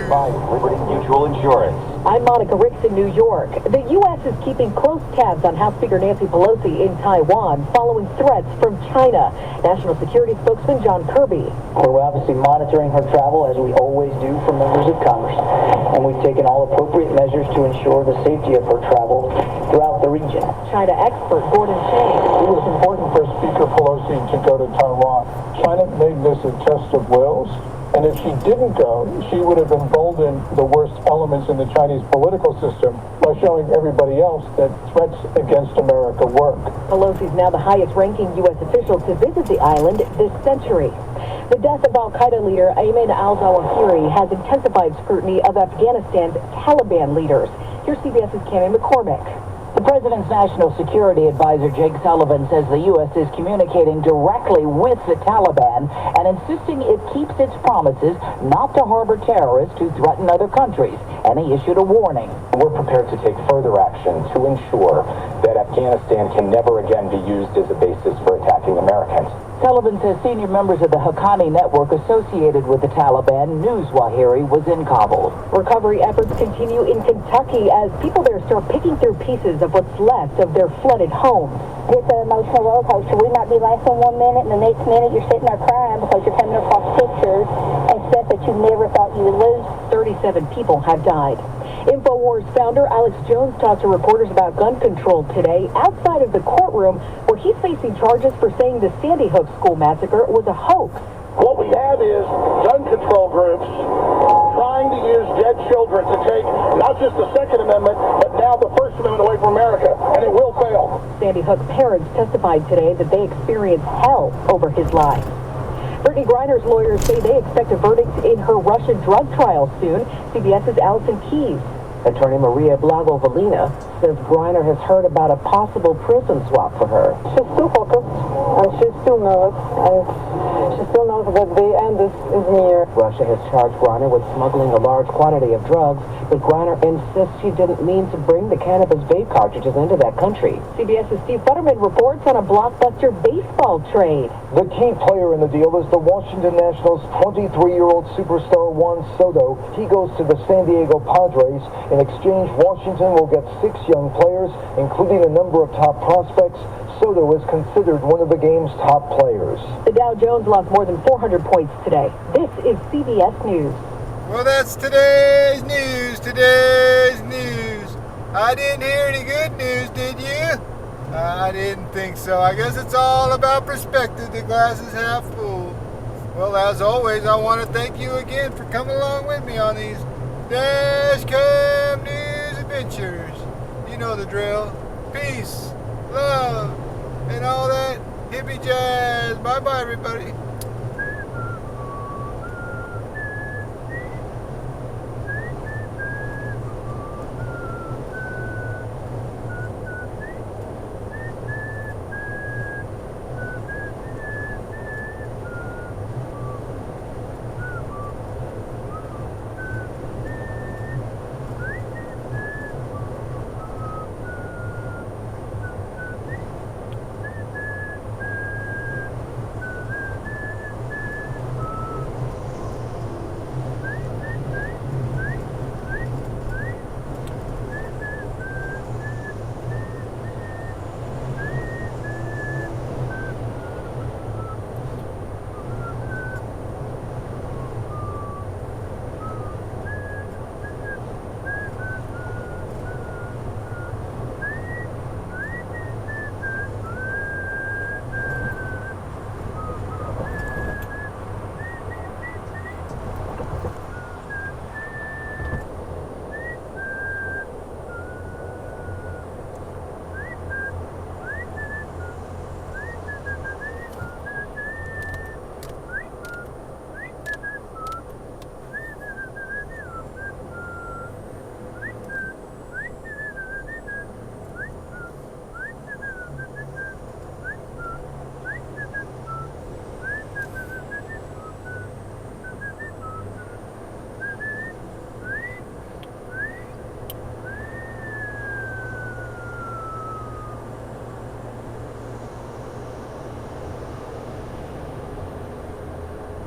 by Liberty Mutual Insurance. I'm Monica Ricks in New York. The U.S. is keeping close tabs on House Speaker Nancy Pelosi in Taiwan following threats from China. National Security Spokesman John Kirby. We're obviously monitoring her travel, as we always do for members of Congress, and we've taken all appropriate measures to ensure the safety of her travel throughout the region. China expert Gordon Chang. It was important for Speaker Pelosi to go to Taiwan. China made this a test of wills. And if she didn't go, she would have emboldened the worst elements in the Chinese political system by showing everybody else that threats against America work. Pelosi is now the highest-ranking U.S. official to visit the island this century. The death of al-Qaeda leader Ayman al-Zawahiri has intensified scrutiny of Afghanistan's Taliban leaders. Here's CBS's Cammie McCormick. The president's national security advisor, Jake Sullivan, says the U.S. is communicating directly with the Taliban and insisting it keeps its promises not to harbor terrorists who threaten other countries, and he issued a warning. We're prepared to take further action to ensure that Afghanistan can never again be used as a basis for attacking Americans. Sullivan says senior members of the Haqqani network associated with the Taliban knew Zawahiri was in Kabul. Recovery efforts continue in Kentucky as people there start picking through pieces of what's left of their flooded homes. It's an emotional roller coaster. We might be laughing 1 minute, and the next minute you're sitting there crying because you're coming across pictures and stuff that you never thought you would lose. 37 people have died. InfoWars founder Alex Jones talked to reporters about gun control today outside of the courtroom where he's facing charges for saying the Sandy Hook school massacre was a hoax. What we have is gun control groups trying to use dead children to take not just the Second Amendment, but now the First Amendment away from America, and it will fail. Sandy Hook parents testified today that they experienced hell over his life. Brittany Griner's lawyers say they expect a verdict in her Russia drug trial soon. CBS's Allison Keyes. Attorney Maria Blagovalina says Griner has heard about a possible prison swap for her. She's still focused, and she still knows, she still knows that the end is near. Russia has charged Griner with smuggling a large quantity of drugs, but Griner insists she didn't mean to bring the cannabis vape cartridges into that country. CBS's Steve Futterman reports on a blockbuster baseball trade. The key player in the deal is the Washington Nationals' 23-year-old superstar Juan Soto. He goes to the San Diego Padres. In exchange, Washington will get 6 young players, including a number of top prospects. Soto is considered one of the game's top players. The Dow Jones lost more than 400 points today. This is CBS News. Well, that's today's news. I didn't hear any good news, did you? I didn't think so. I guess it's all about perspective. The glass is half full. Well, as always, I want to thank you again for coming along with me on these Dashcam News adventures. You know the drill. Peace, love, and all that hippie jazz. Bye-bye, everybody.